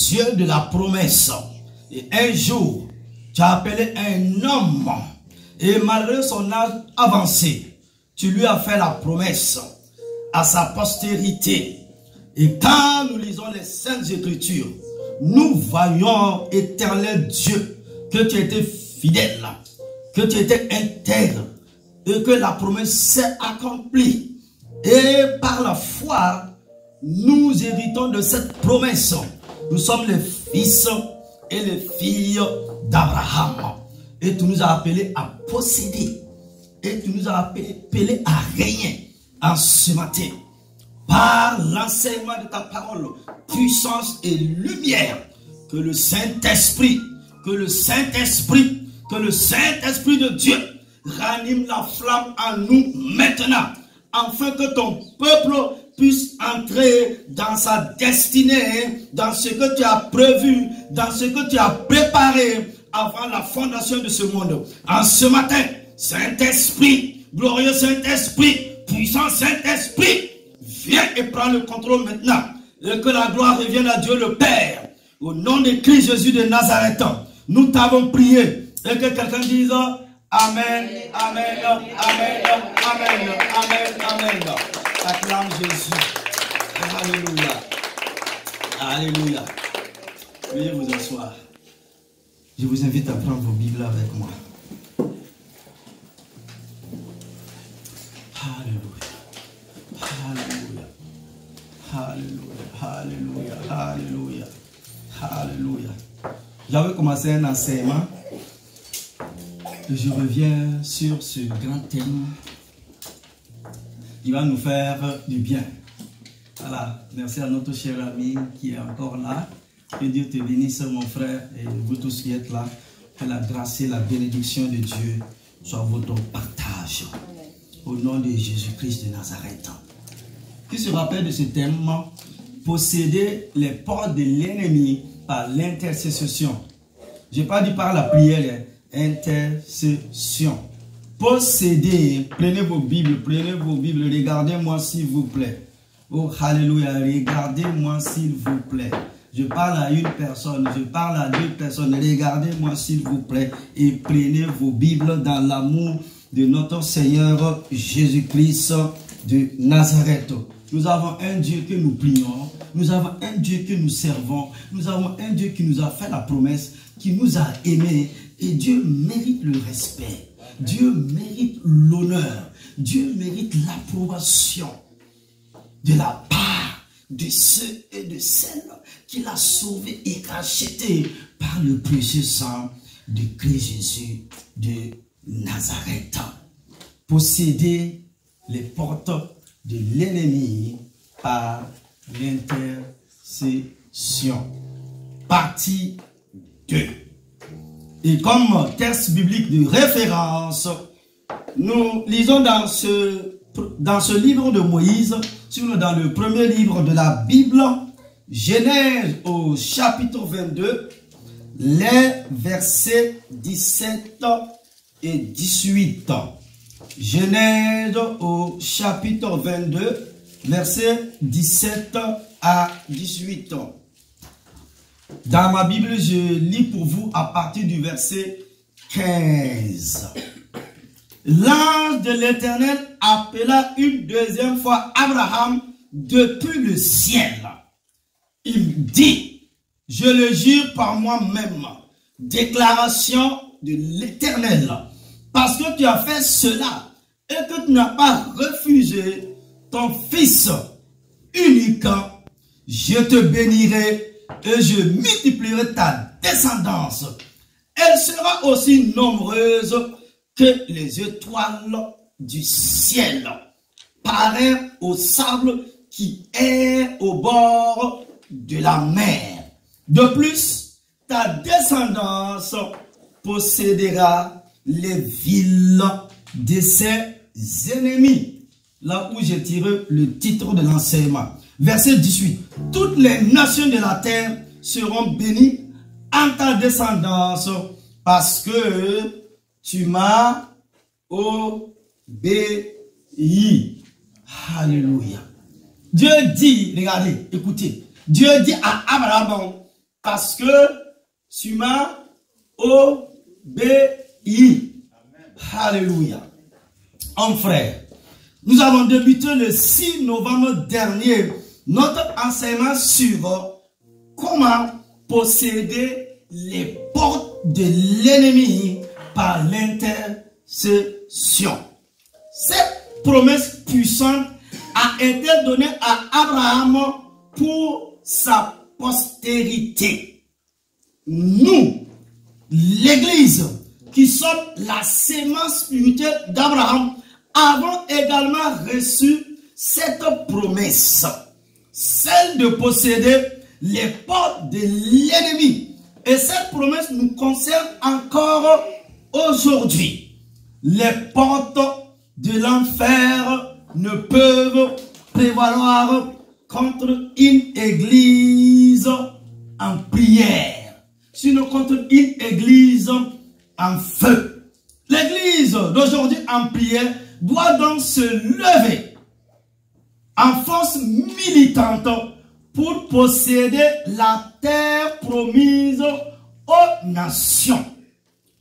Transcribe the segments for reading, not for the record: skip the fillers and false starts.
Dieu de la promesse. Et un jour, tu as appelé un homme. Et malgré son âge avancé, tu lui as fait la promesse à sa postérité. Et quand nous lisons les Saintes Écritures, nous voyons, éternel Dieu, que tu étais fidèle, que tu étais intègre, et que la promesse s'est accomplie. Et par la foi, nous héritons de cette promesse. Nous sommes les fils et les filles d'Abraham. Et tu nous as appelés à posséder. Et tu nous as appelés à régner en ce matin. Par l'enseignement de ta parole, puissance et lumière, que le Saint-Esprit, de Dieu ranime la flamme en nous maintenant, afin que ton peuple puisse entrer dans sa destinée, dans ce que tu as prévu, dans ce que tu as préparé avant la fondation de ce monde. En ce matin, Saint-Esprit, glorieux Saint-Esprit, puissant Saint-Esprit, viens et prends le contrôle maintenant. Et que la gloire revienne à Dieu le Père. Au nom de Christ Jésus de Nazareth, nous t'avons prié. Et que quelqu'un dise Amen, Amen, Amen, Amen, Amen, Amen. Acclame Jésus. Alléluia. Alléluia. Veuillez vous asseoir. Je vous invite à prendre vos Bibles avec moi. Alléluia. Alléluia. Alléluia. Alléluia. Alléluia. Alléluia. J'avais commencé un enseignement. Et je reviens sur ce grand thème qui va nous faire du bien. Voilà. Merci à notre cher ami qui est encore là. Que Dieu te bénisse, mon frère, et vous tous qui êtes là. Que la grâce et la bénédiction de Dieu soient votre partage. Au nom de Jésus-Christ de Nazareth. Qui se rappelle de ce thème? Posséder les portes de l'ennemi par l'intercession. Je n'ai pas dit par la prière, intercession. Posséder, prenez vos Bibles, regardez-moi s'il vous plaît. Oh, alléluia, regardez-moi s'il vous plaît. Je parle à une personne, je parle à deux personnes. Regardez-moi s'il vous plaît et prenez vos Bibles dans l'amour de notre Seigneur Jésus-Christ de Nazareth. Nous avons un Dieu que nous prions, nous avons un Dieu que nous servons, nous avons un Dieu qui nous a fait la promesse, qui nous a aimés, et Dieu mérite le respect, Dieu mérite l'honneur, Dieu mérite l'approbation de la part de ceux et de celles qu'il a sauvés et rachetés par le précieux sang de Christ Jésus de Nazareth. Posséder les portes de l'ennemi par l'intercession. Partie 2. Et comme texte biblique de référence, nous lisons dans ce livre de Moïse, dans le premier livre de la Bible, Genèse au chapitre 22, les versets 17 et 18. Genèse au chapitre 22, versets 17 à 18. Dans ma Bible, je lis pour vous à partir du verset 15. L'ange de l'Éternel appela une deuxième fois Abraham depuis le ciel. Il dit, je le jure par moi-même, déclaration de l'Éternel, parce que tu as fait cela et que tu n'as pas refusé ton fils unique, je te bénirai et je multiplierai ta descendance. Elle sera aussi nombreuse que les étoiles du ciel, pareilles au sable qui est au bord de la mer. De plus, ta descendance possédera les villes de ses ennemis. Là où j'ai tiré le titre de l'enseignement. Verset 18. Toutes les nations de la terre seront bénies en ta descendance parce que tu m'as obéi. Alléluia. Dieu dit, regardez, écoutez. Dieu dit à Abraham parce que tu m'as obéi. Alléluia. En frère, nous avons débuté le 6 novembre dernier notre enseignement sur comment posséder les portes de l'ennemi par l'intercession. Cette promesse puissante a été donnée à Abraham pour sa postérité. Nous, l'Église, qui sommes la sémence spirituelle d'Abraham, avons également reçu cette promesse, celle de posséder les portes de l'ennemi. Et cette promesse nous concerne encore aujourd'hui. Les portes de l'enfer ne peuvent prévaloir contre une église en prière, sinon contre une église en feu. L'église d'aujourd'hui en prière doit donc se lever en force militante pour posséder la terre promise aux nations.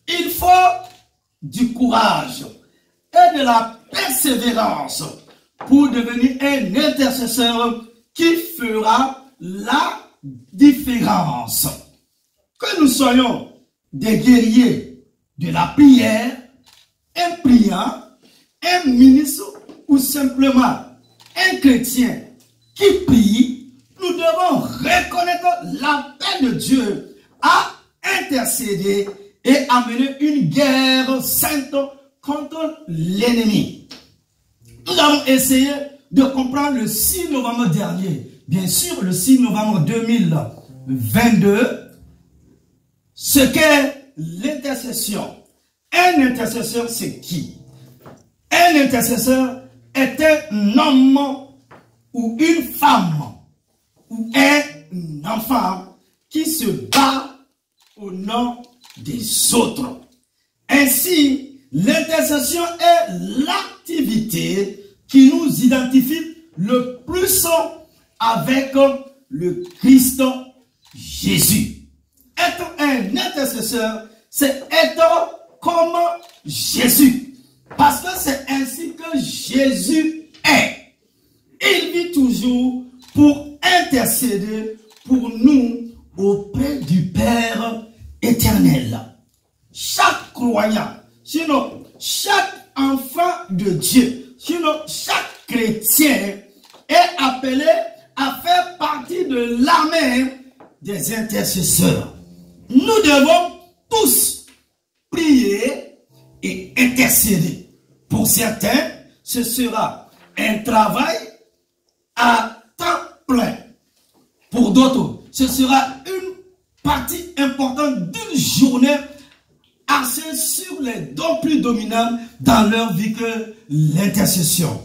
Il faut du courage et de la persévérance pour devenir un intercesseur qui fera la différence. Que nous soyons des guerriers de la prière, un priant, un ministre ou simplement un chrétien qui prie, nous devons reconnaître l'appel de Dieu à intercéder et à mener une guerre sainte contre l'ennemi. Nous avons essayé de comprendre le 6 novembre dernier, bien sûr le 6 novembre 2022, ce qu'est l'intercession. Un intercesseur, c'est qui? Un intercesseur est un homme ou une femme ou un enfant qui se bat au nom des autres. Ainsi, l'intercession est l'activité qui nous identifie le plus avec le Christ Jésus. Être un intercesseur, c'est être comme Jésus. Parce que c'est ainsi que Jésus est. Il vit toujours pour intercéder pour nous auprès du Père éternel. Chaque croyant, sinon chaque enfant de Dieu, sinon chaque chrétien est appelé à faire partie de l'armée des intercesseurs. Nous devons tous prier et intercéder. Pour certains, ce sera un travail à temps plein. Pour d'autres, ce sera une partie importante d'une journée axée sur les dons plus dominants dans leur vie que l'intercession.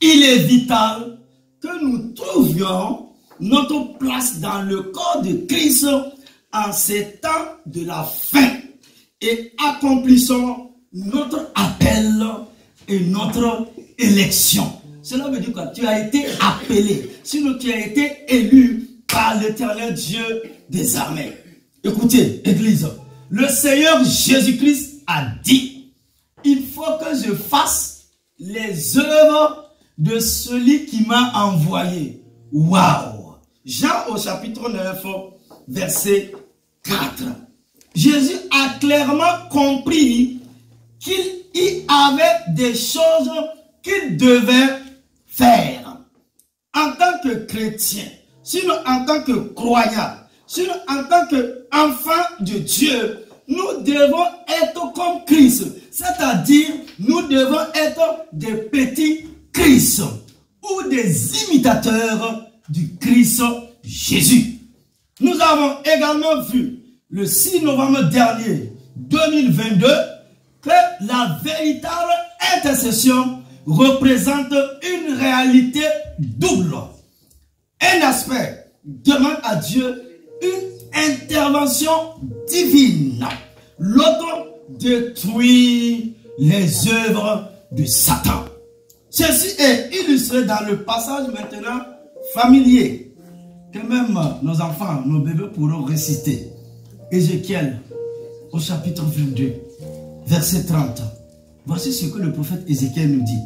Il est vital que nous trouvions notre place dans le corps de Christ en ces temps de la fin et accomplissons notre appel et notre élection. Cela veut dire quoi? Tu as été appelé, sinon tu as été élu par l'Éternel Dieu des armées. Écoutez, Église, le Seigneur Jésus-Christ a dit, il faut que je fasse les œuvres de celui qui m'a envoyé. Waouh! Jean au chapitre 9, verset 4. Jésus a clairement compris qu'il y avait des choses qu'il devait faire en tant que chrétien, sinon en tant que croyant, sinon en tant qu'enfant de Dieu. Nous devons être comme Christ, c'est-à-dire nous devons être des petits Christ ou des imitateurs du Christ Jésus. Nous avons également vu le 6 novembre dernier 2022 que la véritable intercession représente une réalité double. Un aspect demande à Dieu une intervention divine. L'autre détruit les œuvres de Satan. Ceci est illustré dans le passage maintenant familier que même nos enfants, nos bébés pourront réciter. Ézéchiel, au chapitre 22, verset 30. Voici ce que le prophète Ézéchiel nous dit.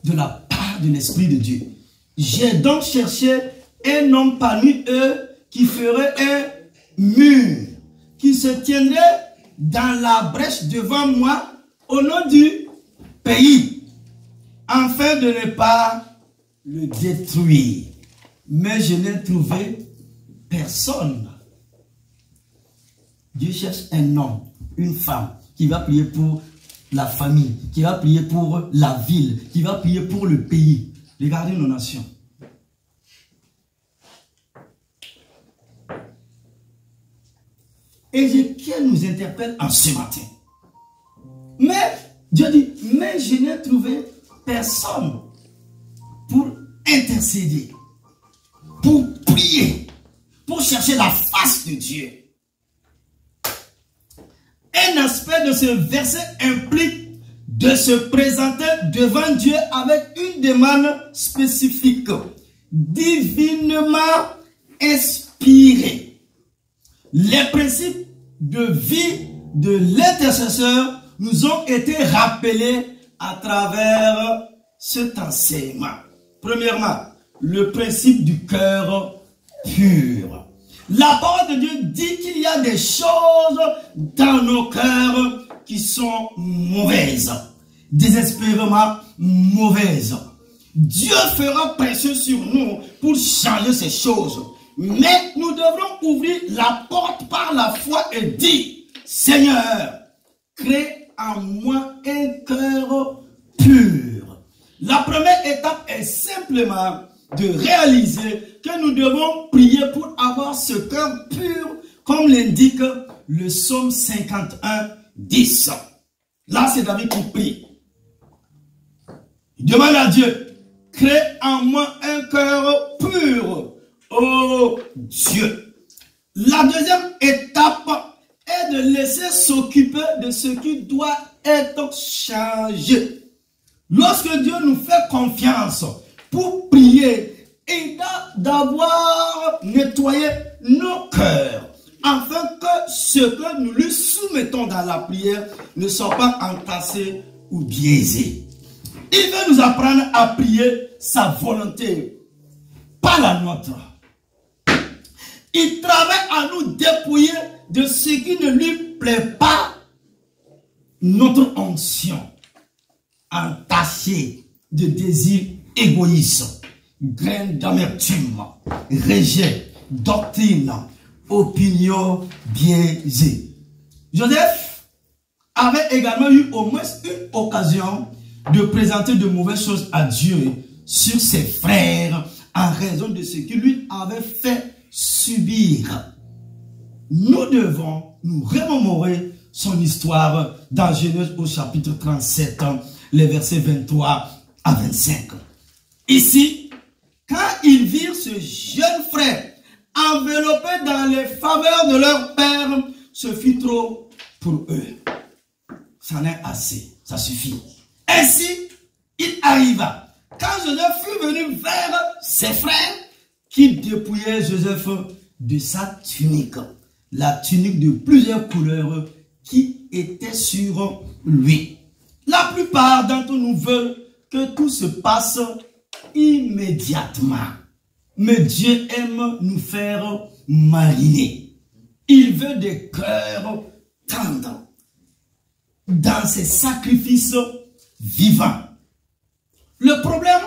De la part de l'Esprit de Dieu. J'ai donc cherché un homme parmi eux qui ferait un mur, qui se tiendrait dans la brèche devant moi au nom du pays, afin de ne pas le détruire. Mais je n'ai trouvé personne. Dieu cherche un homme, une femme qui va prier pour la famille, qui va prier pour la ville, qui va prier pour le pays. Regardez nos nations. Ézéchiel nous interpelle en ce matin. Mais, Dieu dit, mais je n'ai trouvé personne pour intercéder, pour prier, pour chercher la face de Dieu. Un aspect de ce verset implique de se présenter devant Dieu avec une demande spécifique, divinement inspirée. Les principes de vie de l'intercesseur nous ont été rappelés à travers cet enseignement. Premièrement, le principe du cœur pur. La parole de Dieu dit qu'il y a des choses dans nos cœurs qui sont mauvaises, désespérément mauvaises. Dieu fera pression sur nous pour changer ces choses. Mais nous devrons ouvrir la porte par la foi et dire, Seigneur, crée en moi un cœur pur. La première étape est simplement de réaliser que nous devons prier pour avoir ce cœur pur, comme l'indique le psaume 51, 10. Là, c'est David qui prie. Il demande à Dieu, crée en moi un cœur pur, ô Dieu. La deuxième étape est de laisser s'occuper de ce qui doit être changé. Lorsque Dieu nous fait confiance pour prier et d'avoir nettoyé nos cœurs, afin que ce que nous lui soumettons dans la prière ne soit pas entassé ou biaisé. Il veut nous apprendre à prier sa volonté, pas la nôtre. Il travaille à nous dépouiller de ce qui ne lui plaît pas, notre onction, entachée de désirs égoïstes, graines d'amertume, rejet, doctrine, opinion biaisée. Joseph avait également eu au moins une occasion de présenter de mauvaises choses à Dieu sur ses frères en raison de ce qu'il lui avait fait subir. Nous devons nous remémorer son histoire dans Genèse au chapitre 37, les versets 23 à 25. Ici, quand ils virent ce jeune frère enveloppé dans les faveurs de leur père, ce fut trop pour eux. Ça en est assez, ça suffit. Ainsi, il arriva, quand Joseph fut venu vers ses frères, qu'il dépouillait Joseph de sa tunique, la tunique de plusieurs couleurs qui était sur lui. La plupart d'entre nous veulent que tout se passe immédiatement. Mais Dieu aime nous faire mariner. Il veut des cœurs tendres dans ses sacrifices vivants. Le problème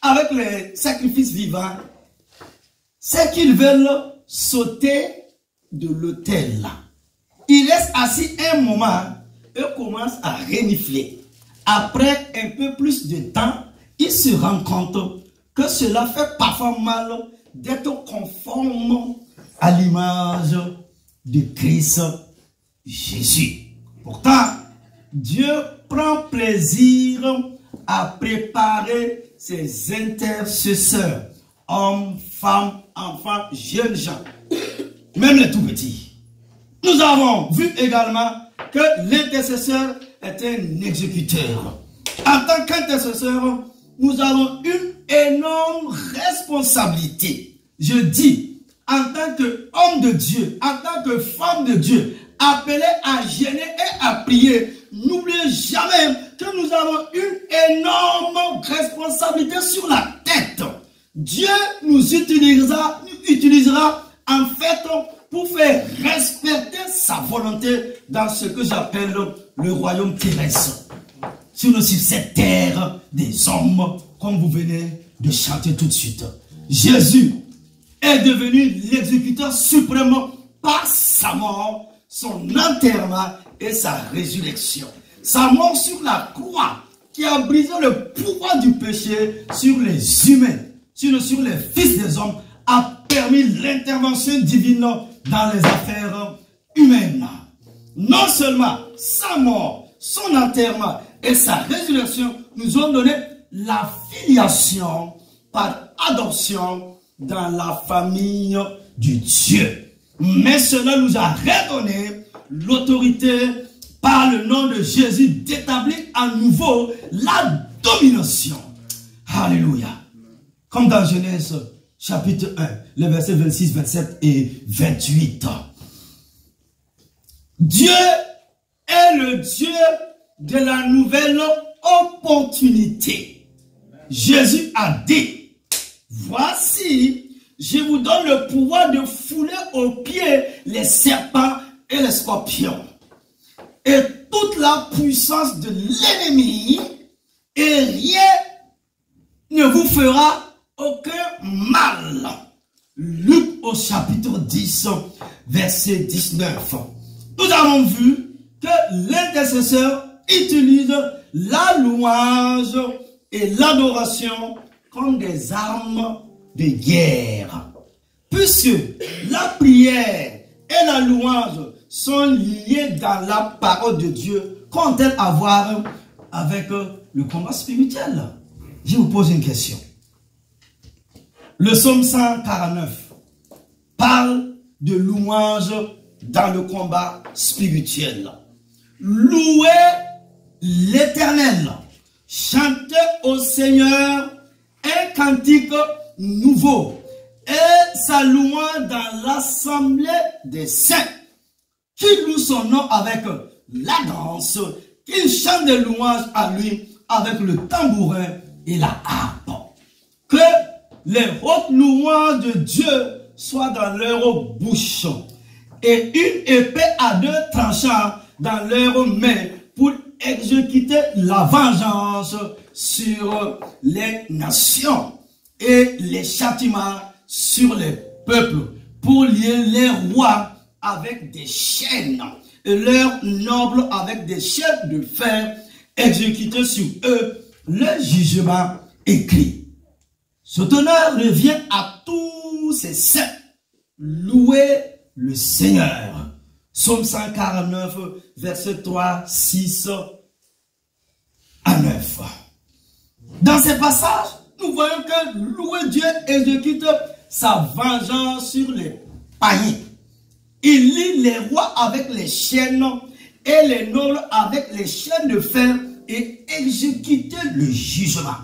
avec les sacrifices vivants, c'est qu'ils veulent sauter de l'autel. Ils restent assis un moment et commencent à renifler. Après un peu plus de temps, ils se rendent compte que cela fait parfois mal d'être conforme à l'image de Christ Jésus. Pourtant, Dieu prend plaisir à préparer ses intercesseurs, hommes, femmes, enfants, jeunes gens, même les tout petits. Nous avons vu également que l'intercesseur est un exécuteur. En tant qu'intercesseur, nous avons une énorme responsabilité. je dis, en tant qu'homme de Dieu, en tant que femme de Dieu, appelé à gêner et à prier, n'oubliez jamais que nous avons une énorme responsabilité sur la tête. Dieu nous utilisera en fait pour faire respecter sa volonté dans ce que j'appelle le royaume terrestre. Sur cette terre des hommes, comme vous venez de chanter tout de suite. Jésus est devenu l'exécuteur suprême par sa mort, son enterrement et sa résurrection. Sa mort sur la croix qui a brisé le pouvoir du péché sur les humains, sur les fils des hommes, a permis l'intervention divine dans les affaires humaines. Non seulement sa mort, son enterrement et sa résurrection nous ont donné la filiation par adoption dans la famille du Dieu. Mais cela nous a redonné l'autorité par le nom de Jésus d'établir à nouveau la domination. Alléluia. Comme dans Genèse chapitre 1, les versets 26, 27 et 28. Dieu est le Dieu de la nouvelle opportunité. Jésus a dit, voici, je vous donne le pouvoir de fouler aux pieds les serpents et les scorpions. Et toute la puissance de l'ennemi, et rien ne vous fera aucun mal. Luc au chapitre 10, verset 19. Nous avons vu que l'intercesseur utilise la louange et l'adoration comme des armes de guerre. Puisque la prière et la louange sont liées dans la parole de Dieu, qu'ont-elles à voir avec le combat spirituel? Je vous pose une question. Le psaume 149 parle de louange dans le combat spirituel. Louez l'Éternel, chantez au Seigneur un cantique nouveau et sa louange dans l'assemblée des saints. Qu'il loue son nom avec la danse, qu'il chante des louanges à lui avec le tambourin et la harpe. Que les hautes louanges de Dieu soient dans leur bouche et une épée à deux tranchants dans leurs mains pour exécuter la vengeance sur les nations et les châtiments sur les peuples, pour lier les rois avec des chaînes et leurs nobles avec des chaînes de fer, exécuter sur eux le jugement écrit. Cet honneur revient à tous ces saints. Louez le Seigneur. Psaume 149, verset 3, 6 à 9. Dans ces passages, nous voyons que louer Dieu exécute sa vengeance sur les païens. Il lie les rois avec les chaînes et les nobles avec les chaînes de fer et exécute le jugement.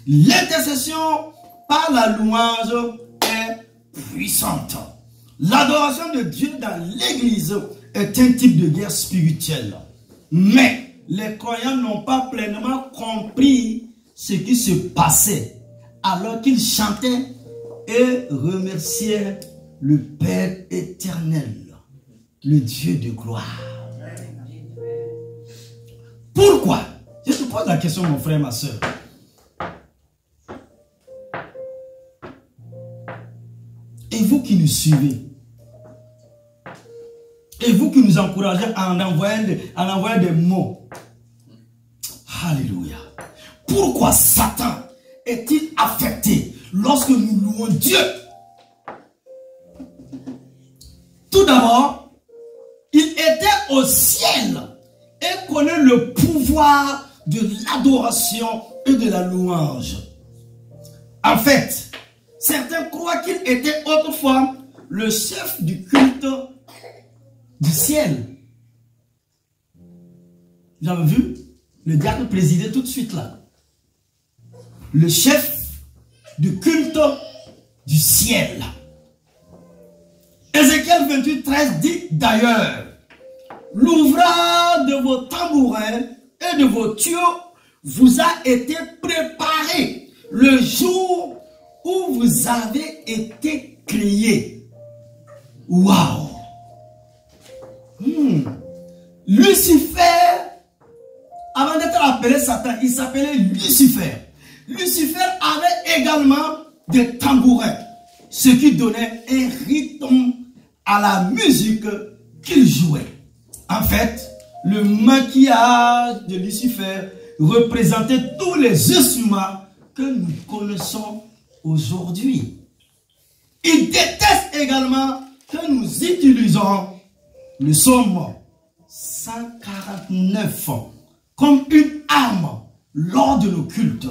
L'intercession par la louange est puissante. L'adoration de Dieu dans l'église est un type de guerre spirituelle. Mais les croyants n'ont pas pleinement compris ce qui se passait alors qu'ils chantaient et remerciaient le Père éternel, le Dieu de gloire. Pourquoi? Je te pose la question, mon frère, ma soeur. Et vous qui nous suivez, et vous qui nous encouragez en envoyant des mots, alléluia. Pourquoi Satan est-il affecté lorsque nous louons Dieu? Tout d'abord, il était au ciel et connaît le pouvoir de l'adoration et de la louange. En fait, certains croient qu'il était autrefois le chef du culte du ciel. Vous avez vu? Le diable présidait tout de suite là. Le chef du culte du ciel. Ézéchiel 28, 13 dit d'ailleurs, l'ouvrage de vos tambourins et de vos tuyaux vous a été préparé le jour où vous avez été créés. Waouh! Lucifer, avant d'être appelé Satan, il s'appelait Lucifer. Lucifer avait également des tambourins, ce qui donnait un rythme à la musique qu'il jouait. En fait, le maquillage de Lucifer représentait tous les instruments que nous connaissons aujourd'hui. Il déteste également que nous utilisons le psaume 149 comme une arme lors de nos cultes,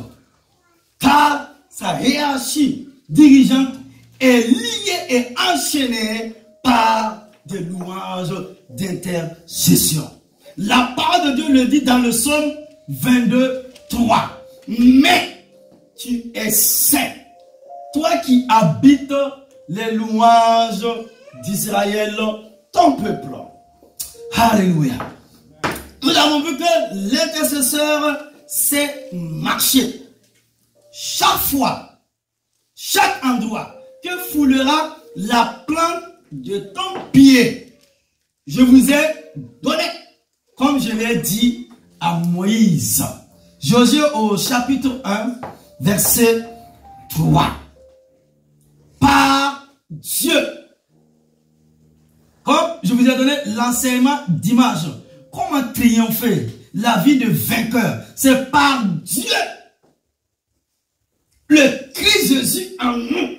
car sa hiérarchie dirigeante est liée et enchaînée par des louanges d'intercession. La parole de Dieu le dit dans le psaume 22, 3. Mais tu es saint, toi qui habites les louanges d'Israël, ton peuple. Alléluia. Nous avons vu que l'intercesseur sait marcher. Chaque fois, chaque endroit que foulera la plante de ton pied, je vous ai donné, comme je l'ai dit à Moïse. Josué au chapitre 1, verset 3. Par Dieu. Comme je vous ai donné l'enseignement d'image. Comment triompher la vie de vainqueur? C'est par Dieu. Le Christ Jésus en nous.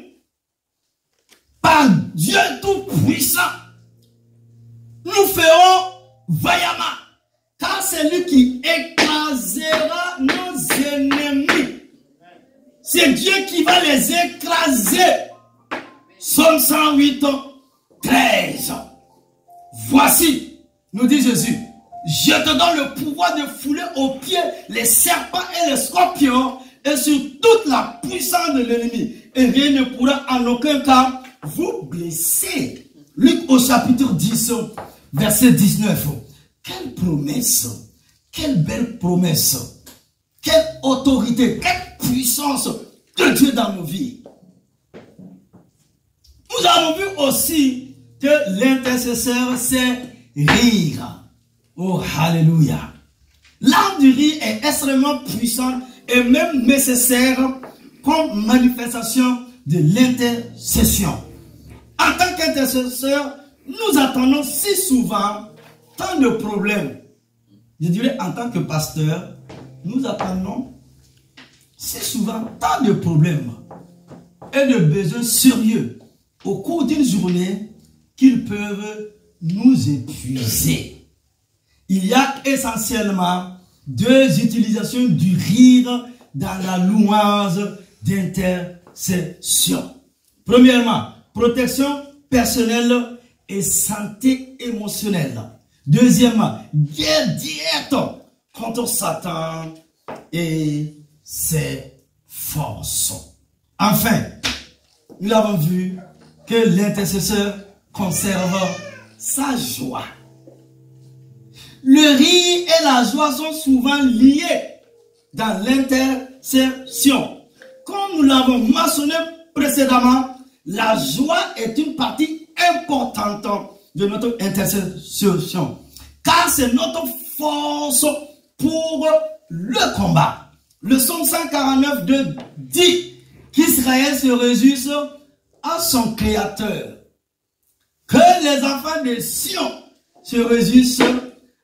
Par Dieu tout-puissant. Nous ferons vaillamment. Car c'est lui qui écrasera nos ennemis. C'est Dieu qui va les écraser. Psaume 108, 13. Voici, nous dit Jésus, je te donne le pouvoir de fouler aux pieds les serpents et les scorpions et sur toute la puissance de l'ennemi. Et rien ne pourra en aucun cas vous blesser. Luc au chapitre 10, verset 19. Quelle promesse, quelle belle promesse, quelle autorité, quelle puissance de Dieu dans nos vies. Nous avons vu aussi que l'intercesseur sait rire. Oh, alléluia. L'art du rire est extrêmement puissant et même nécessaire comme manifestation de l'intercession. En tant qu'intercesseur, nous attendons si souvent tant de problèmes. Je dirais en tant que pasteur, nous attendons si souvent tant de problèmes et de besoins sérieux au cours d'une journée qu'ils peuvent nous épuiser. Il y a essentiellement deux utilisations du rire dans la louange d'intercession. Premièrement, protection personnelle et santé émotionnelle. Deuxièmement, guerre directe contre Satan et ses forces. Enfin, nous avons vu que l'intercesseur conserve sa joie. Le rire et la joie sont souvent liés dans l'intercession. Comme nous l'avons mentionné précédemment, la joie est une partie importante de notre intercession. Car c'est notre force pour le combat. Le psaume 149 dit qu'Israël se réjouisse à son Créateur. Que les enfants de Sion se réjouissent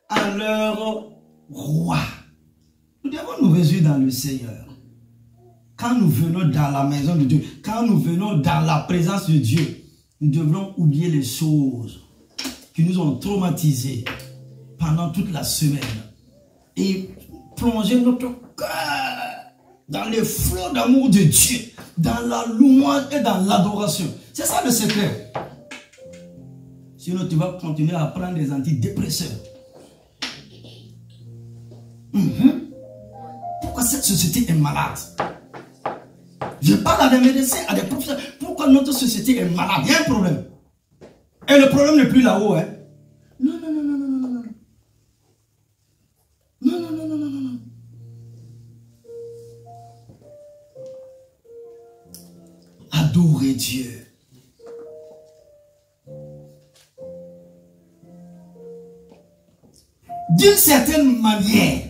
à leur roi. Nous devons nous réjouir dans le Seigneur. Quand nous venons dans la maison de Dieu, quand nous venons dans la présence de Dieu, nous devrons oublier les choses qui nous ont traumatisés pendant toute la semaine et plonger notre cœur dans les flots d'amour de Dieu, dans la louange et dans l'adoration. C'est ça le secret. Sinon, tu vas continuer à prendre des antidépresseurs. Pourquoi cette société est malade? Je parle à des médecins, à des professeurs. Pourquoi notre société est malade? Il y a un problème. Et le problème n'est plus là-haut. Hein. Non, non, non, non, non, non, non. Non, non, non, non, non, non. Adorer Dieu. D'une certaine manière,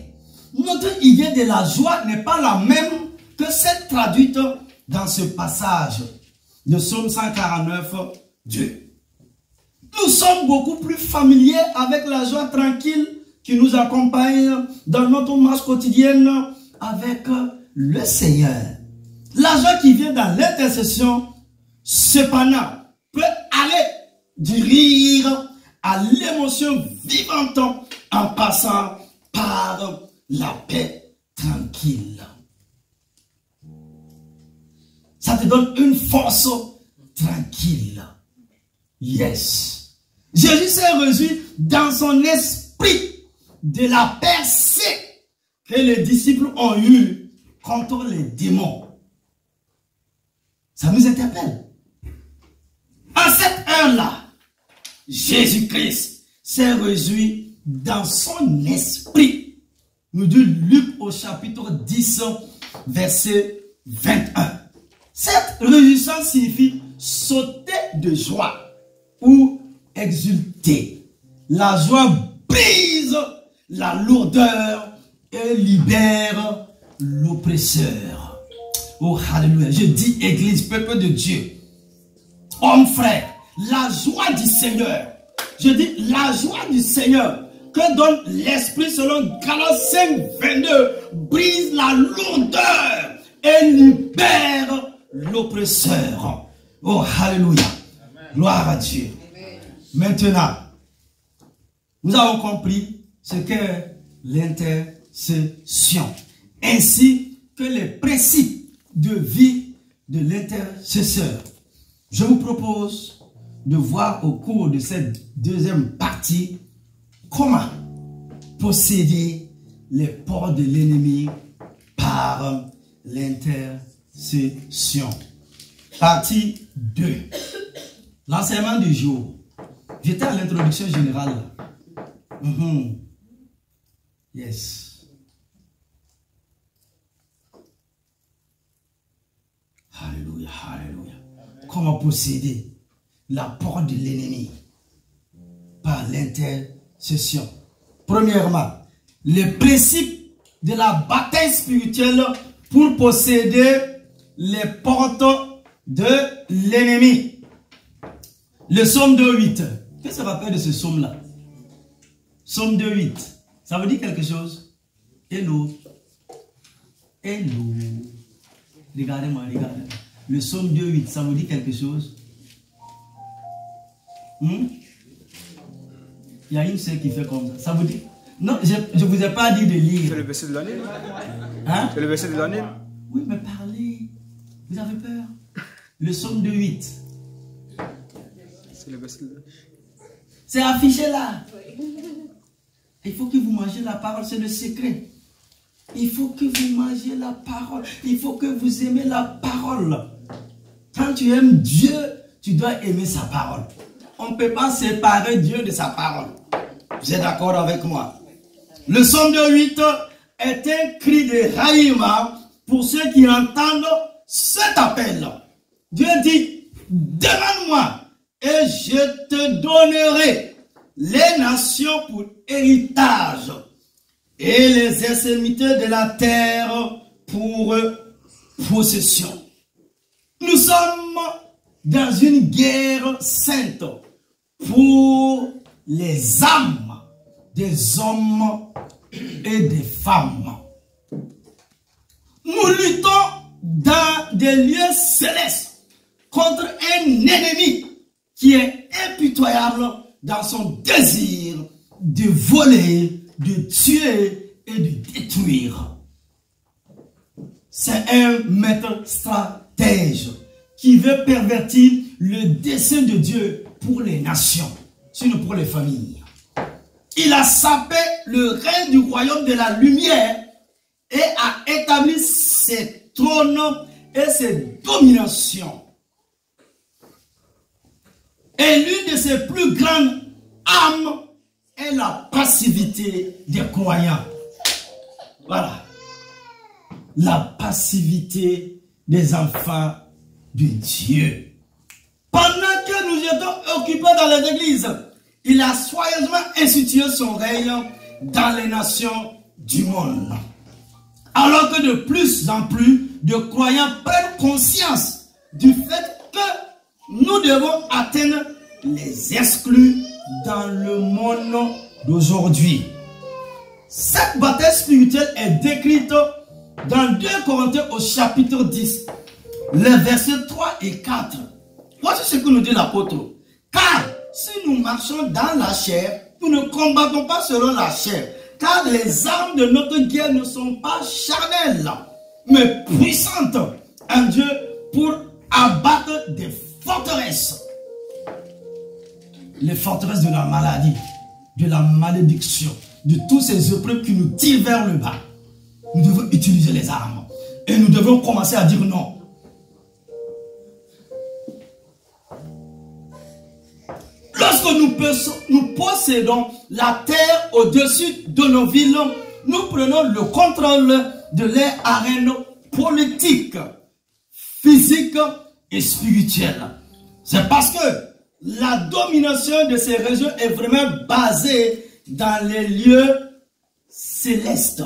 notre idée de la joie n'est pas la même que celle traduite dans ce passage de Psaume 149, 2. Nous sommes beaucoup plus familiers avec la joie tranquille qui nous accompagne dans notre marche quotidienne avec le Seigneur. La joie qui vient dans l'intercession, cependant, peut aller du rire à l'émotion vivante en passant par la paix tranquille. Ça te donne une force tranquille. Yes. Jésus s'est réjoui dans son esprit de la percée que les disciples ont eue contre les démons. Ça nous interpelle. À cette heure-là, Jésus-Christ s'est réjoui dans son esprit. Nous dit Luc au chapitre 10, verset 21. Cette réjouissance signifie sauter de joie ou exulter. La joie brise la lourdeur et libère l'oppresseur. Oh, alléluia. Je dis église, peuple de Dieu, homme frère, la joie du Seigneur. Je dis la joie du Seigneur que donne l'Esprit selon Galates 5, 22 brise la lourdeur et libère l'oppresseur. Oh, alléluia. Gloire à Dieu. Maintenant, nous avons compris ce qu'est l'intercession, ainsi que les principes de vie de l'intercesseur. Je vous propose de voir au cours de cette deuxième partie comment posséder les portes de l'ennemi par l'intercession. Partie 2. L'enseignement du jour. J'étais à l'introduction générale. Yes. Alléluia, alléluia. Comment posséder la porte de l'ennemi par l'intercession. Premièrement, les principes de la bataille spirituelle pour posséder les portes de l'ennemi. Le psaume 2.8. Qu'est-ce que ça rappelle de ce psaume-là? Psaume 2.8. Ça veut dire quelque chose? Hello. Hello. Regardez-moi, regardez-moi. Le psaume 2.8, ça vous dit quelque chose? Il y a une sœur qui fait comme ça. Ça vous dit? Non, je ne vous ai pas dit de lire. C'est le verset de l'année. Hein? C'est le verset de l'année. Oui, mais parlez. Vous avez peur? Le psaume 2.8. C'est le verset de l'année. C'est affiché là. Il faut que vous mangez la parole, c'est le secret. Il faut que vous mangez la parole. Il faut que vous aimez la parole. Quand tu aimes Dieu, tu dois aimer sa parole. On ne peut pas séparer Dieu de sa parole. Vous êtes d'accord avec moi? Le psaume 2.8 est un cri de raillement pour ceux qui entendent cet appel. Dieu dit, demande-moi et je te donnerai les nations pour héritage et les extrémités de la terre pour possession. Nous sommes dans une guerre sainte pour les âmes des hommes et des femmes. Nous luttons dans des lieux célestes contre un ennemi qui est impitoyable dans son désir de voler, de tuer et de détruire. C'est un maître stratège qui veut pervertir le dessein de Dieu pour les nations, sinon pour les familles. Il a sapé le règne du royaume de la lumière et a établi ses trônes et ses dominations. Et l'une de ses plus grandes armes est la passivité des croyants. Voilà. La passivité des enfants de Dieu. Pendant que nous étions occupés dans les églises, il a soigneusement institué son règne dans les nations du monde. Alors que de plus en plus de croyants prennent conscience du fait que nous devons atteindre les exclus dans le monde d'aujourd'hui. Cette bataille spirituelle est décrite dans 2 Corinthiens au chapitre 10, les versets 3 et 4. Voici ce que nous dit l'apôtre. Car si nous marchons dans la chair, nous ne combattons pas selon la chair. Car les armes de notre guerre ne sont pas charnelles, mais puissantes en Dieu pour abattre des forteresses. Les forteresses de la maladie, de la malédiction, de tous ces épreuves qui nous tirent vers le bas. Nous devons utiliser les armes. Et nous devons commencer à dire non. Lorsque nous possédons la terre au-dessus de nos villes, nous prenons le contrôle de leur arène politique, physique et spirituelle. C'est parce que la domination de ces régions est vraiment basée dans les lieux célestes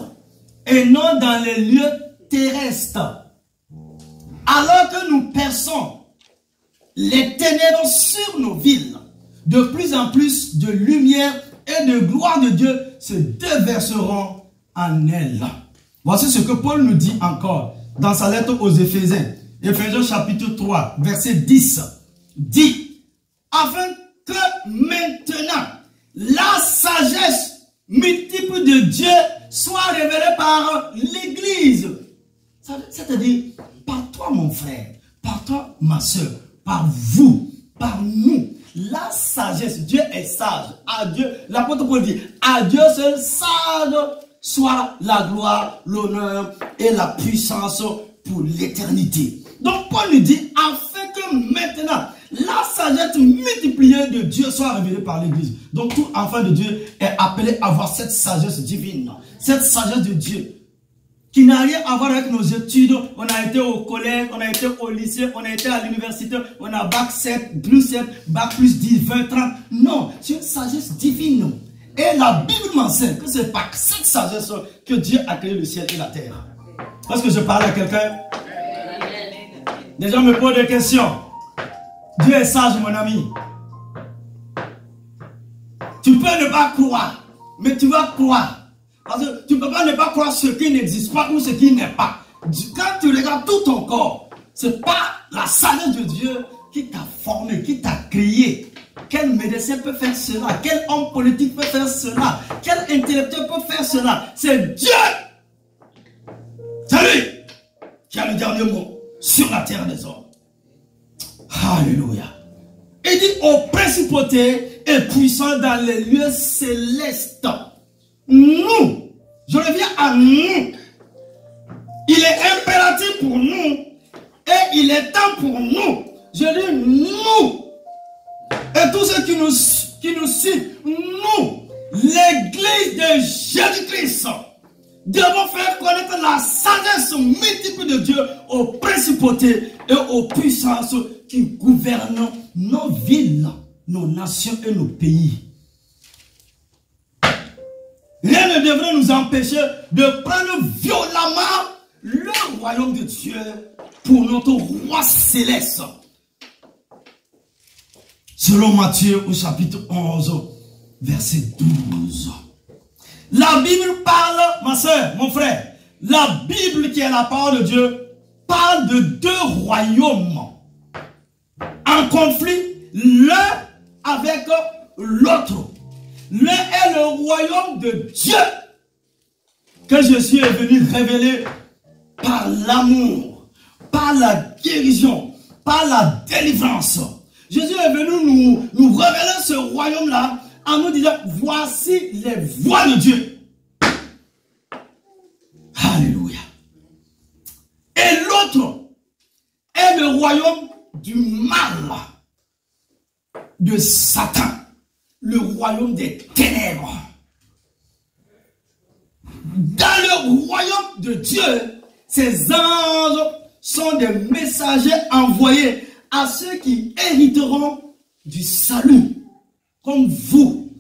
et non dans les lieux terrestres. Alors que nous perçons les ténèbres sur nos villes, de plus en plus de lumière et de gloire de Dieu se déverseront en elles. Voici ce que Paul nous dit encore dans sa lettre aux Éphésiens. Éphésiens chapitre 3, verset 10. Dit, afin que maintenant la sagesse multiple de Dieu soit révélée par l'Église. C'est-à-dire, par toi mon frère, par toi ma soeur, par vous, par nous. La sagesse, Dieu est sage. À Dieu, l'apôtre Paul dit, à Dieu seul sage soit la gloire, l'honneur et la puissance pour l'éternité. Donc Paul nous dit, afin que maintenant la sagesse multipliée de Dieu soit révélée par l'Église. Donc tout enfant de Dieu est appelé à avoir cette sagesse divine, cette sagesse de Dieu, qui n'a rien à voir avec nos études. On a été au collège, on a été au lycée, on a été à l'université, on a bac 7, plus 7, bac plus 10, 20, 30. Non, c'est une sagesse divine. Et la Bible m'enseigne que c'est par cette sagesse que Dieu a créé le ciel et la terre. Est-ce que je parle à quelqu'un? Les gens me posent des questions. Dieu est sage, mon ami. Tu peux ne pas croire, mais tu vas croire. Parce que tu ne peux pas ne pas croire ce qui n'existe pas ou ce qui n'est pas. Quand tu regardes tout ton corps, ce n'est pas la sagesse de Dieu qui t'a formé, qui t'a créé. Quel médecin peut faire cela? Quel homme politique peut faire cela? Quel intellectuel peut faire cela? C'est Dieu! C'est lui qui a le dernier mot sur la terre des hommes. Alléluia. Il dit aux principautés et puissants dans les lieux célestes. Nous, je reviens à nous. Il est impératif pour nous et il est temps pour nous. Je dis nous. Et tous ceux qui nous suivent, nous, l'église de Jésus-Christ, devons faire connaître la sagesse multiple de Dieu aux principautés et aux puissances qui gouvernent nos villes, nos nations et nos pays. Rien ne devrait nous empêcher de prendre violemment le royaume de Dieu pour notre roi céleste. Selon Matthieu au chapitre 11, verset 12. La Bible parle, ma soeur, mon frère, la Bible qui est la parole de Dieu parle de deux royaumes en conflit l'un avec l'autre. L'un est le royaume de Dieu que Jésus est venu révéler par l'amour, par la guérison, par la délivrance. Jésus est venu nous révéler ce royaume-là en nous disant, voici les voies de Dieu. Alléluia. Et l'autre est le royaume du mal. de Satan, le royaume des ténèbres. Dans le royaume de Dieu, ces anges sont des messagers envoyés à ceux qui hériteront du salut, comme vous.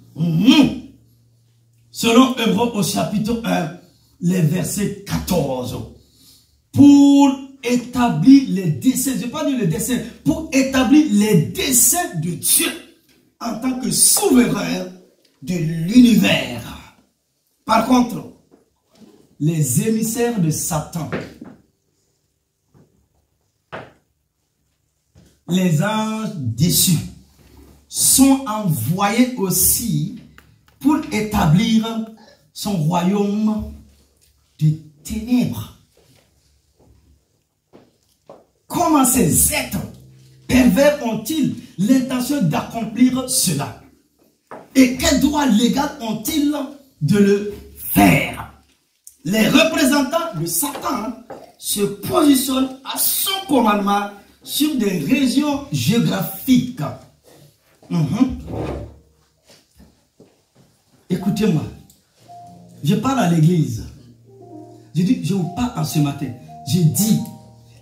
Selon Hébreux au chapitre 1, les versets 14. Pour établir les desseins, je ne vais pas dire les desseins, pour établir les desseins de Dieu en tant que souverain de l'univers. Par contre, les émissaires de Satan, les anges déçus, sont envoyés aussi pour établir son royaume de ténèbres. Comment ces êtres pervers ont-ils l'intention d'accomplir cela? Et quel droit légal ont-ils de le faire? Les représentants de Satan se positionnent à son commandement sur des régions géographiques. Écoutez-moi, je parle à l'église. Je vous parle en ce matin. Je dis,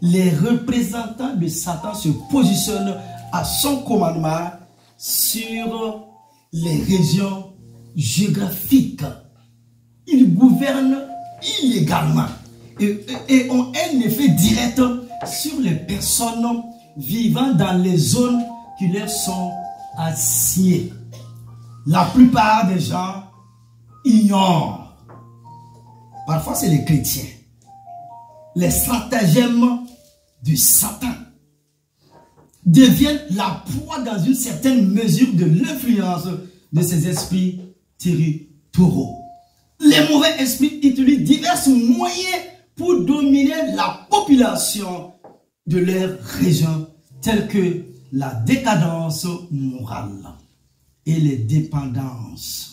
les représentants de Satan se positionnent à son commandement sur les régions géographiques. Ils gouvernent illégalement et ont un effet direct sur les personnes vivant dans les zones qui leur sont assignées. La plupart des gens ignorent, parfois c'est les chrétiens, les stratagèmes de Satan, deviennent la proie dans une certaine mesure de l'influence de ces esprits territoriaux. Les mauvais esprits utilisent divers moyens pour dominer la population de leur région, tels que la décadence morale et les dépendances.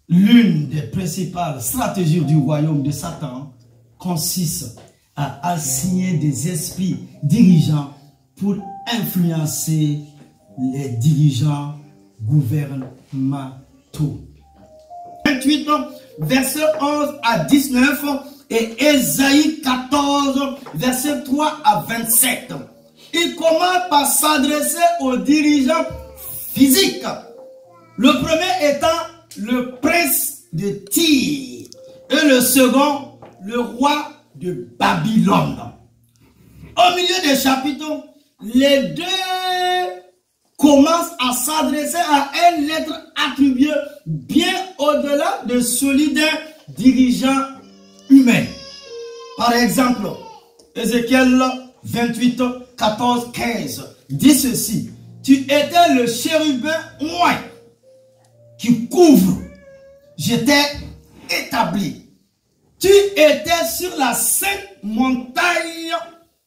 L'une des principales stratégies du royaume de Satan consiste à assigner des esprits dirigeants pour influencer les dirigeants gouvernementaux. 28, verset 11 à 19 et Ésaïe 14, verset 3 à 27. Il commence par s'adresser aux dirigeants physiques. Le premier étant le prince de Tyr et le second, le roi de Babylone. Au milieu des chapitres, les deux commencent à s'adresser à un être attribué bien au-delà de celui d'un dirigeant humain. Par exemple, Ézéchiel 28, 14, 15 dit ceci: tu étais le chérubin oint qui couvre, j'étais établi. Tu étais sur la sainte montagne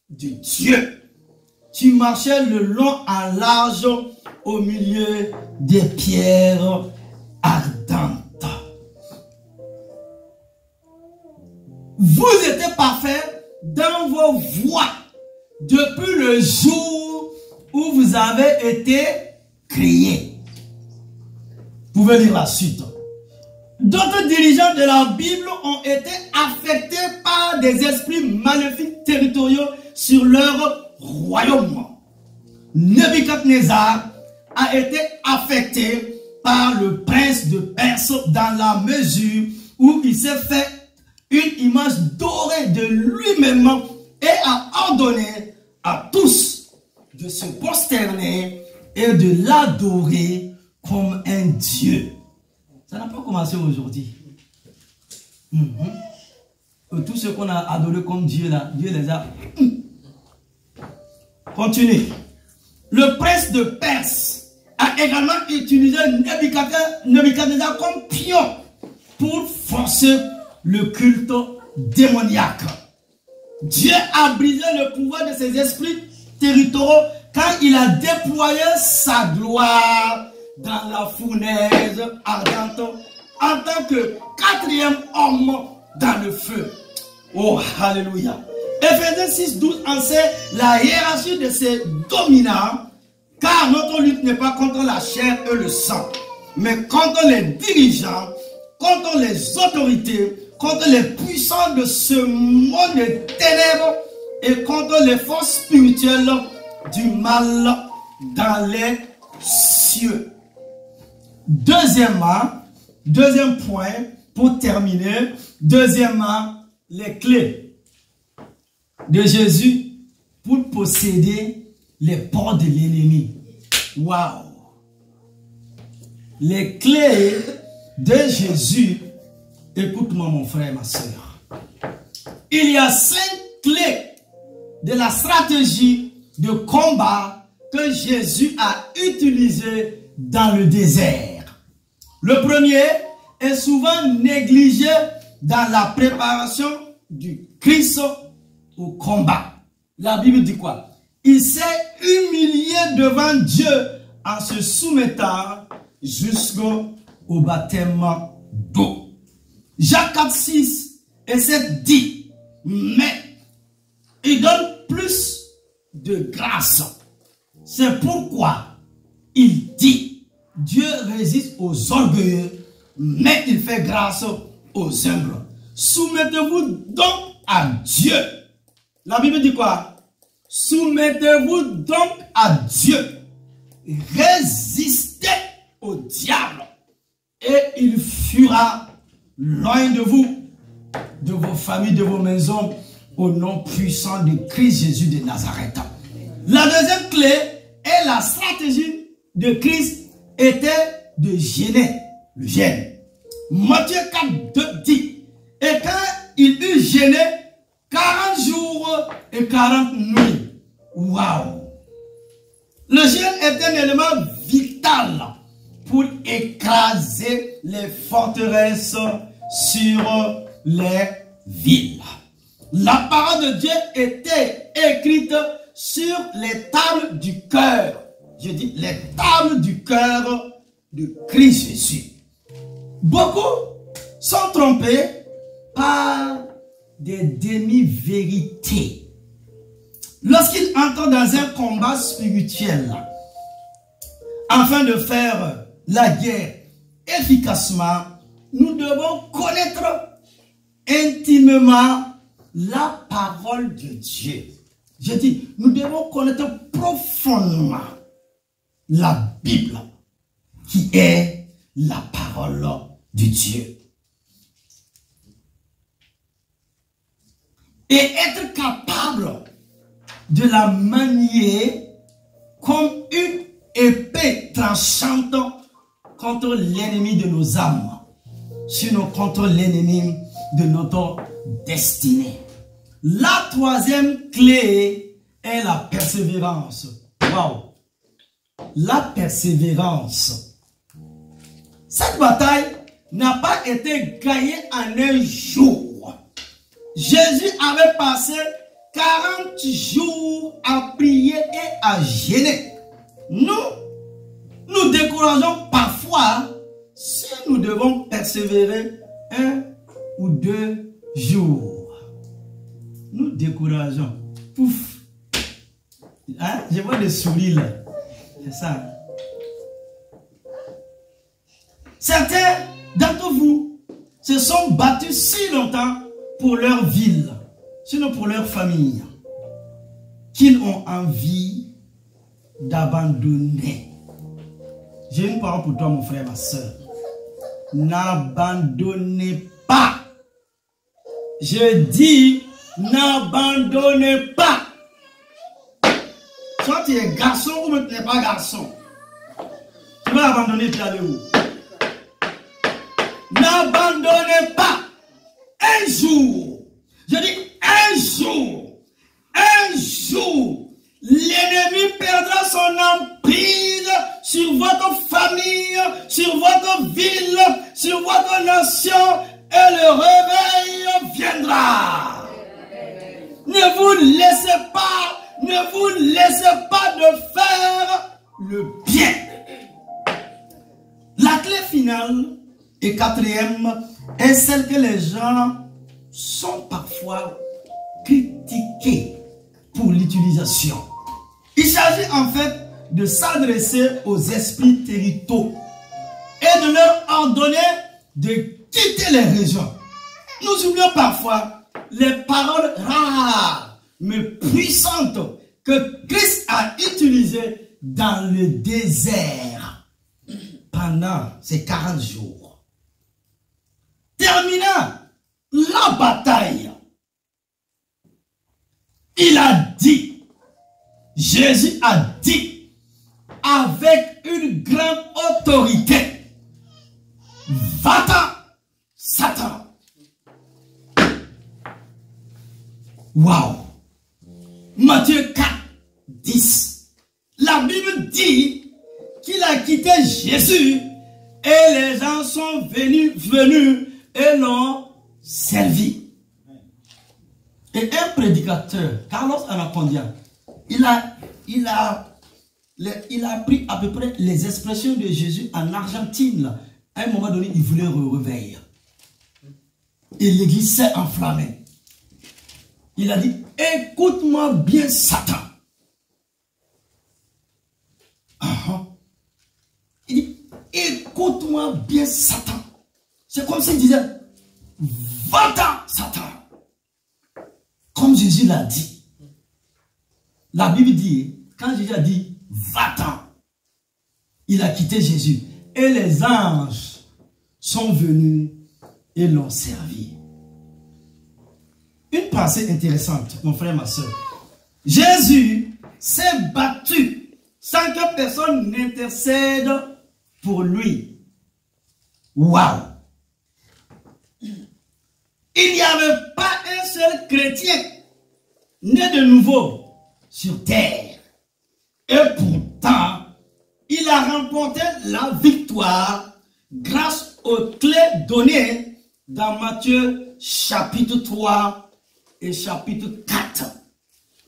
de Dieu. Tu marchais le long en large au milieu des pierres ardentes. Vous étiez parfaits dans vos voies depuis le jour où vous avez été créés. Vous pouvez lire la suite. D'autres dirigeants de la Bible ont été affectés par des esprits maléfiques territoriaux sur leur royaume. Nebuchadnezzar a été affecté par le prince de Perse dans la mesure où il s'est fait une image dorée de lui-même et a ordonné à tous de se prosterner et de l'adorer comme un dieu. Ça n'a pas commencé aujourd'hui. Tout ce qu'on a adoré comme Dieu, là, Dieu les a... Continuez. Le prince de Perse a également utilisé Nebuchadnezzar comme pion pour forcer le culte démoniaque. Dieu a brisé le pouvoir de ses esprits territoriaux quand il a déployé sa gloire dans la fournaise ardente en tant que quatrième homme dans le feu. Oh, alléluia. Ephésiens 6, 12 enseigne la hiérarchie de ces dominants, car notre lutte n'est pas contre la chair et le sang, mais contre les dirigeants, contre les autorités, contre les puissants de ce monde des ténèbres et contre les forces spirituelles du mal dans les cieux. Deuxièmement, deuxième point pour terminer, deuxièmement, les clés de Jésus pour posséder les portes de l'ennemi. Waouh! Les clés de Jésus, écoute-moi mon frère, ma soeur. Il y a 5 clés de la stratégie de combat que Jésus a utilisée dans le désert. Le premier est souvent négligé dans la préparation du Christ au combat. La Bible dit quoi? Il s'est humilié devant Dieu en se soumettant jusqu'au baptême d'eau. Jacques 4, 6 et 7 dit, mais il donne plus de grâce. C'est pourquoi il dit, Dieu résiste aux orgueilleux, mais il fait grâce aux humbles. Soumettez-vous donc à Dieu. La Bible dit quoi? Soumettez-vous donc à Dieu. Résistez au diable et il fuira loin de vous, de vos familles, de vos maisons, au nom puissant de Christ Jésus de Nazareth. La deuxième clé est la stratégie de Christ était de gêner, le gêne. Matthieu 4, 2 dit, et quand il eut gêné 40 jours et 40 nuits. Waouh! Le gêne est un élément vital pour écraser les forteresses sur les villes. La parole de Dieu était écrite sur les tables du cœur. Je dis les tables du cœur de Christ Jésus. Beaucoup sont trompés par des demi-vérités. Lorsqu'ils entrent dans un combat spirituel, afin de faire la guerre efficacement, nous devons connaître intimement la parole de Dieu. Je dis, nous devons connaître profondément la Bible, qui est la parole de Dieu. Et être capable de la manier comme une épée tranchante contre l'ennemi de nos âmes, sinon contre l'ennemi de notre destinée. La troisième clé est la persévérance. Waouh! La persévérance. Cette bataille n'a pas été gagnée en un jour. Jésus avait passé 40 jours à prier et à jeûner. Nous décourageons parfois si nous devons persévérer 1 ou 2 jours. Nous décourageons. Pouf. Hein? Je vois des souris là. C'est ça. Certains d'entre vous se sont battus si longtemps pour leur ville, sinon pour leur famille, qu'ils ont envie d'abandonner. J'ai une parole pour toi, mon frère, ma soeur. N'abandonnez pas. Je dis, n'abandonnez pas. Soit tu es garçon ou tu n'es pas garçon. Tu vas abandonner puis aller où? N'abandonnez pas. Un jour, je dis un jour, l'ennemi perdra son emprise sur votre famille, sur votre ville, sur votre nation, et le réveil viendra. Ne vous laissez pas de faire le bien. La clé finale et quatrième est celle que les gens sont parfois critiqué pour l'utilisation. Il s'agit en fait de s'adresser aux esprits territoriaux et de leur ordonner de quitter les régions. Nous oublions parfois les paroles rares mais puissantes que Christ a utilisées dans le désert pendant ces 40 jours. Terminant la bataille, il a dit, Jésus a dit, avec une grande autorité, va-t'en, Satan. Waouh! Matthieu 4, 10. La Bible dit qu'il a quitté Jésus et les gens sont venus et l'ont servi. Et un prédicateur, Carlos Anacondia, il a pris à peu près les expressions de Jésus en Argentine. Là. À un moment donné, il voulait réveiller. Et l'église s'est enflammée. Il a dit, écoute-moi bien, Satan. Il dit, écoute-moi bien, Satan. C'est comme s'il disait, va-t'en, Satan. Comme Jésus l'a dit. La Bible dit, quand Jésus a dit, va-t'en, il a quitté Jésus. Et les anges sont venus et l'ont servi. Une pensée intéressante, mon frère, ma soeur. Jésus s'est battu sans que personne n'intercède pour lui. Waouh! Il n'y avait pas un seul chrétien né de nouveau sur terre. Et pourtant, il a remporté la victoire grâce aux clés données dans Matthieu chapitre 3 et chapitre 4.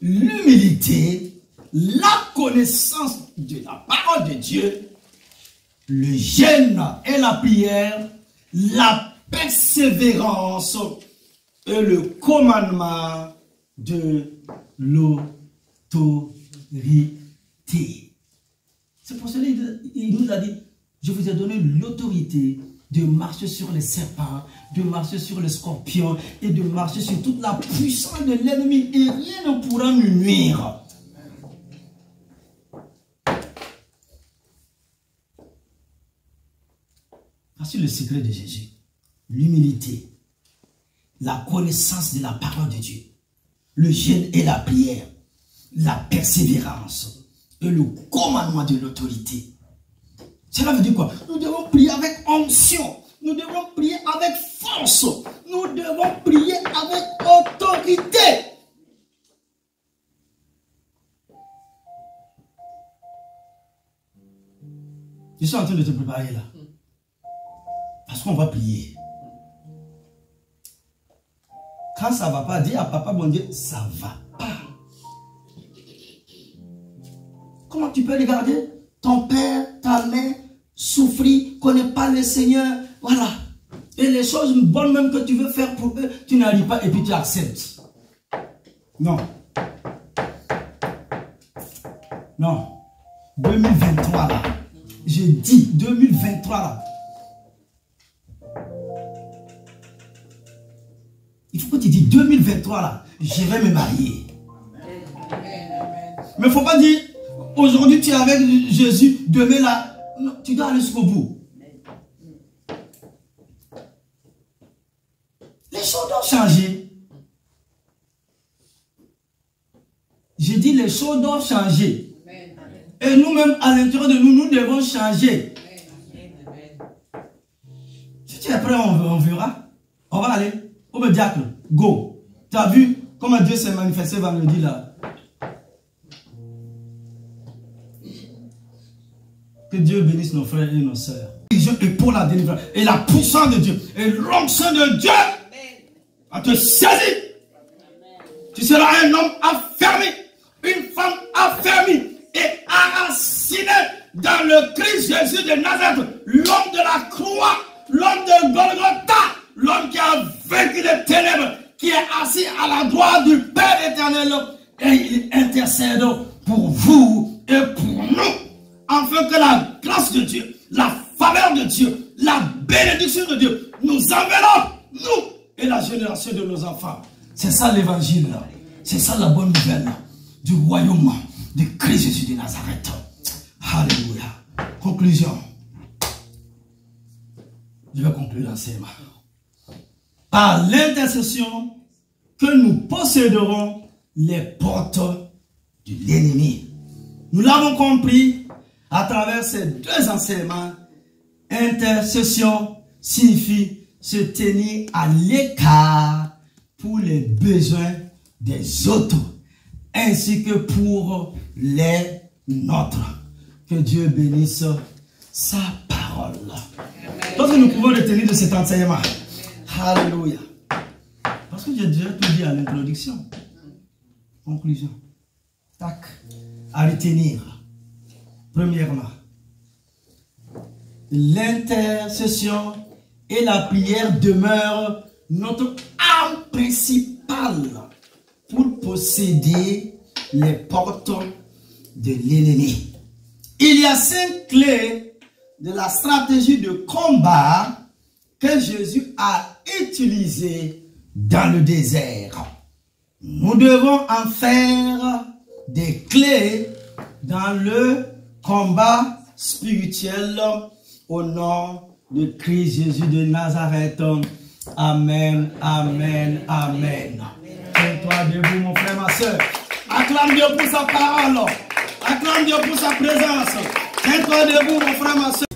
L'humilité, la connaissance de la parole de Dieu, le jeûne et la prière, la persévérance et le commandement de l'autorité. C'est pour cela qu'il nous a dit, je vous ai donné l'autorité de marcher sur les serpents, de marcher sur les scorpions et de marcher sur toute la puissance de l'ennemi et rien ne pourra nous nuire. Voici le secret de Jésus. L'humilité, la connaissance de la parole de Dieu, le jeûne et la prière, la persévérance et le commandement de l'autorité. Cela veut dire quoi? Nous devons prier avec onction. Nous devons prier avec force. Nous devons prier avec autorité. Je suis en train de te préparer là. Parce qu'on va prier. Quand ça ne va pas, dis à papa, bon Dieu, ça ne va pas. Comment tu peux regarder ton père, ta mère, souffrir, ne connaît pas le Seigneur, voilà. Et les choses bonnes même que tu veux faire pour eux, tu n'arrives pas et puis tu acceptes. Non. Non. 2023 là. Je dis 2023 là. Il faut que tu dises 2023 là, je vais me marier. Mais il ne faut pas dire aujourd'hui tu es avec Jésus, demain là, non, tu dois aller jusqu'au bout. Les choses doivent changer. Je dis les choses doivent changer. Et nous-mêmes, à l'intérieur de nous, nous devons changer. Si tu es prêt, on verra. On va aller. Au diacre, go. Tu as vu comment Dieu s'est manifesté vendredi là? Que Dieu bénisse nos frères et nos sœurs. Et pour la délivrance. Et la puissance de Dieu. Et l'onction de Dieu. Va te saisir. Tu seras un homme affermi. Une femme affermie. Et enraciné dans le Christ Jésus de Nazareth. L'homme de la croix. L'homme de Golgotha. L'homme qui a vaincu les ténèbres. qui est assis à la droite du Père éternel, et il intercède pour vous et pour nous, afin que la grâce de Dieu, la faveur de Dieu, la bénédiction de Dieu nous enveloppe, nous et la génération de nos enfants. C'est ça l'évangile, c'est ça la bonne nouvelle du royaume de Christ Jésus de Nazareth. Alléluia. Conclusion. Je vais conclure l'enseignement. Par l'intercession que nous posséderons les portes de l'ennemi. Nous l'avons compris à travers ces deux enseignements. Intercession signifie se tenir à l'écart pour les besoins des autres, ainsi que pour les nôtres. Que Dieu bénisse sa parole. Donc nous pouvons retenir de cet enseignement. Alléluia. Parce que j'ai déjà tout dit à l'introduction. Conclusion. Tac. À retenir. Premièrement, l'intercession et la prière demeurent notre arme principale pour posséder les portes de l'ennemi. Il y a 5 clés de la stratégie de combat que Jésus a utilisée dans le désert. Nous devons en faire des clés dans le combat spirituel au nom de Christ Jésus de Nazareth. Amen, amen, amen. Tiens-toi debout, mon frère, ma soeur. Acclame Dieu pour sa parole. Acclame Dieu pour sa présence. Tiens-toi debout, mon frère, ma soeur.